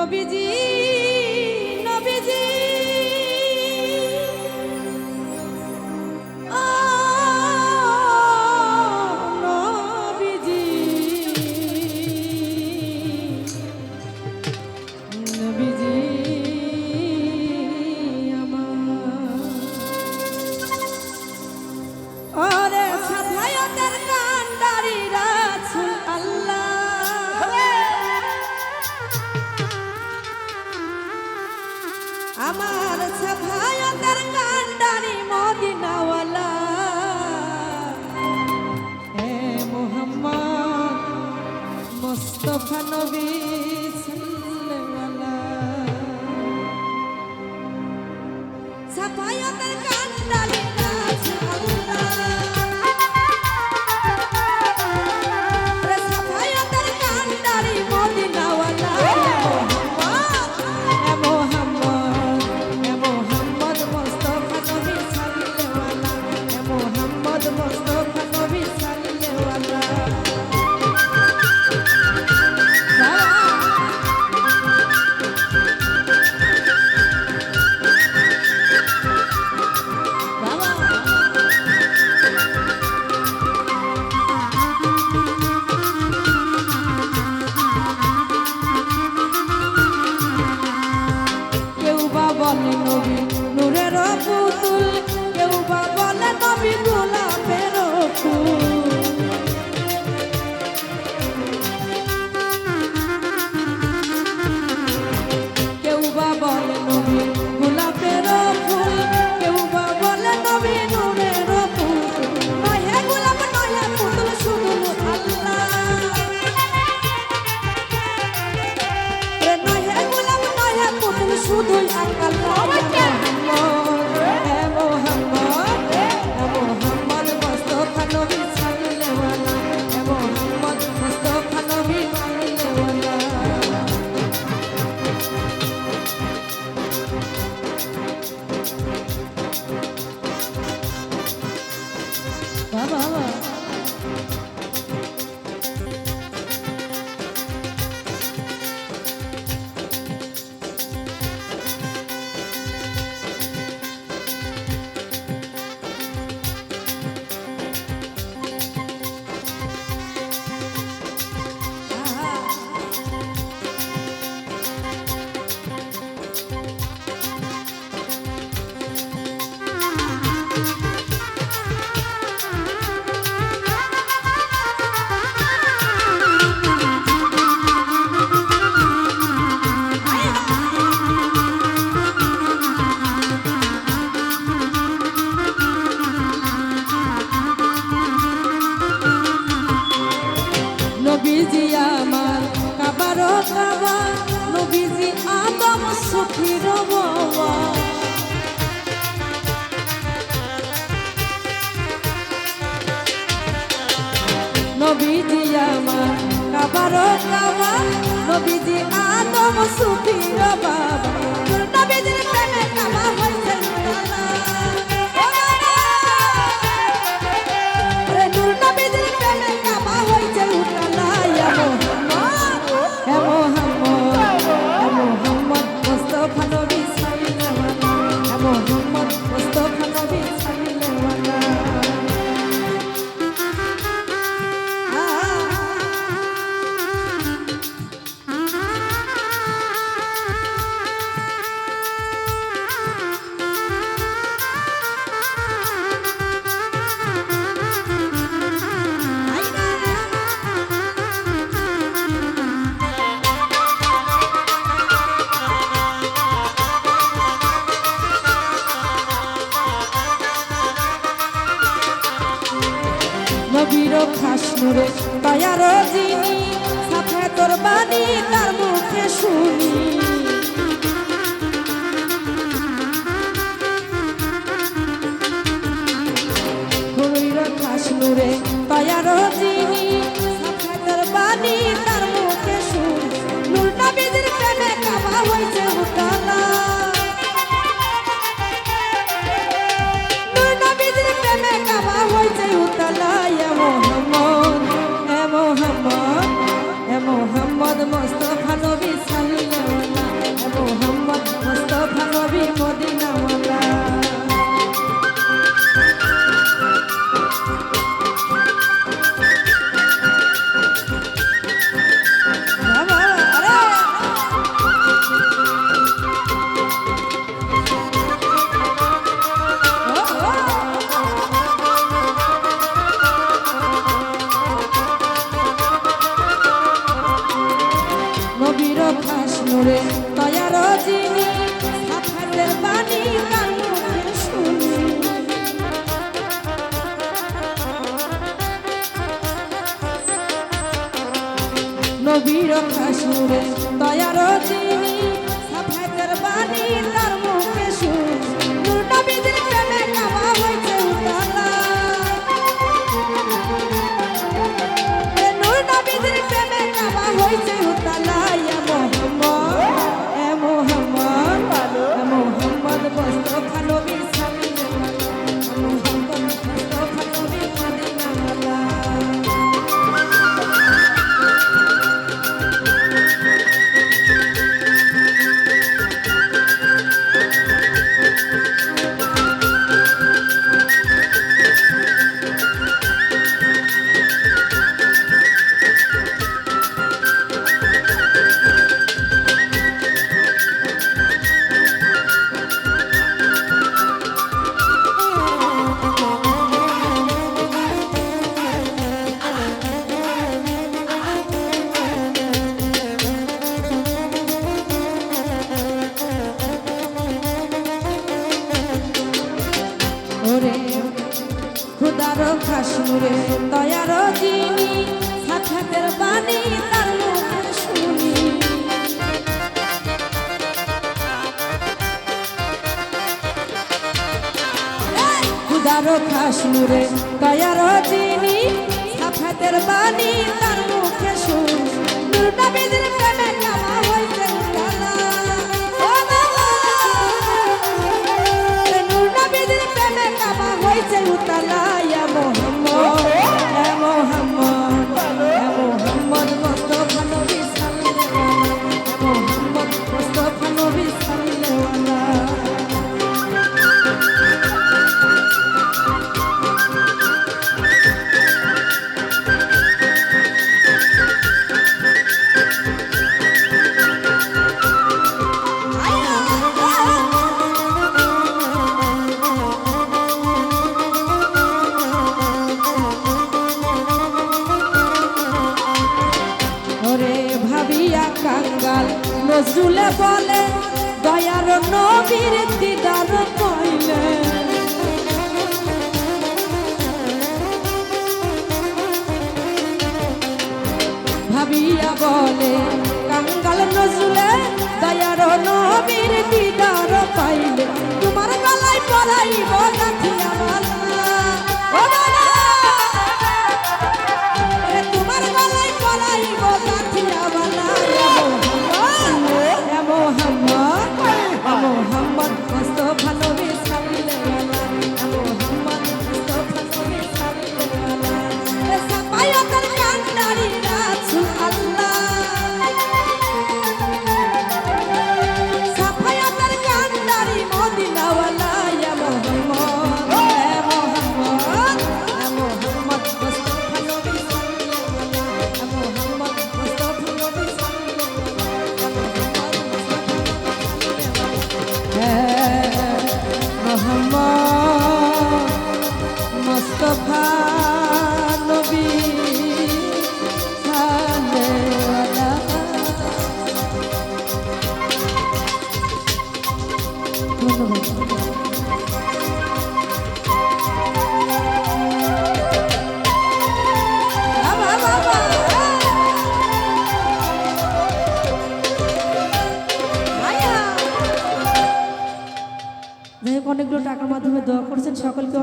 নবীজি নবীজি আ নবীজি নবীজি আমার ওরে সাফায়াতের কান্ডারি রাসূল আল্লাহ আমার সাফায়াতের কান্ডারি মদিনাওয়ালা হে মুহাম্মদ মুস্তাফা নবী সাল্লাল্লাহু সাফায়াতের কান্ডারি রাসূল আল্লাহ বলে নবী নূরের পুতুল কেউ বা বলে নবী গোলাপের ফুল কেউ বা বলে নবী গোলাপের ফুল কেউ বা বলে নবী নূরের পুতুল নয় হে গোলাপ নয় হে পুতুল শুধু আল্লাহ নয় হে গোলাপ নয় হে পুতুল শুধু আল্লাহ নবীজি আমার কাবারো কাবা নবীজি আদম সুখীর বাবা নবীজি আমার কাবারো কাবা নবীজি আদম সুখীর বাবা নবীজির প্রেমে কাবা হইছে নবীর খাস নূরে দয়ার যিনি সাথে তোর বাণী তার মুখে শুনি নবীর খাস নূরে দয়ার যিনি সাথে তোর বাণী তার মুখে শুনি নূর নবীর প্রেমে কাবা হইছে উতালা নূর নবীর প্রেমে কাবা হইছে উতালা মোহাম্মদ মোস্তফা নবী সাল্লাল্লাহু নূরে দয়ার যিনি সাফাতের বাণী তার মুখে শুনি নবীর খাস নূরে দয়ার যিনি সাফাতের বাণী তার মুখে শুনি নূর নবীদের প্রেমে কাবা হইছে উতালা নূর নবীদের প্রেমে কাবা হইছে উতালা ইয়া মোহাম্মদ মুস্তাফা নবী সাল্লাল্লাহু মোহাম্মদ মুস্তাফা নবী মদিনাওয়ালা ওরে খুদার খাস নূরে দয়ার যিনি সাফাতের বাণী তার মুখে শুনি খুদার খাস নূরে দয়ার যিনি সাফাতের বাণী তার মুখে শুনি নূর নবীদের প্রেমে কাবা হইছে উতালা ও বাবা নূর নবীদের প্রেমে কাবা হইছে উতালা ইয়া মোহাম্মদ মুস্তাফা নবী সাল্লাল্লাহু মোহাম্মদ মুস্তাফা নবী সাল্লাল্লাহু ওরে ভাবিয়া কাঙ্গাল নজরুলে বলে দয়ার নবীর দিদার পাইলে ভাবিয়া বলে কাঙ্গাল নজরুলে দয়ার নবীর দিদার পাইলে তোমার গলায় পরাইব গাঁথিয়া মালা ও বাবা তোমার গলায় পরাইব গাঁথিয়া মালা ইয়া মোহাম্মদ মুস্তাফা নবী সাল্লাল্লাহু ইয়া মোহাম্মদ মুস্তাফা নবী সাল্লাল্লাহু সাফায়াতের কান্ডারি রাসূল আল্লাহ সাফায়াতের কান্ডারি মদিনাওয়ালা ইয়া মোহাম্মদ মুস্তাফা নবী সাল্লাল্লাহু ইয়া মোহাম্মদ মুস্তাফা নবী মোহাম্মদ মুস্তাফা নবী অনেকগুলো টাকার মাধ্যমে দোয়া করছেন সকলকে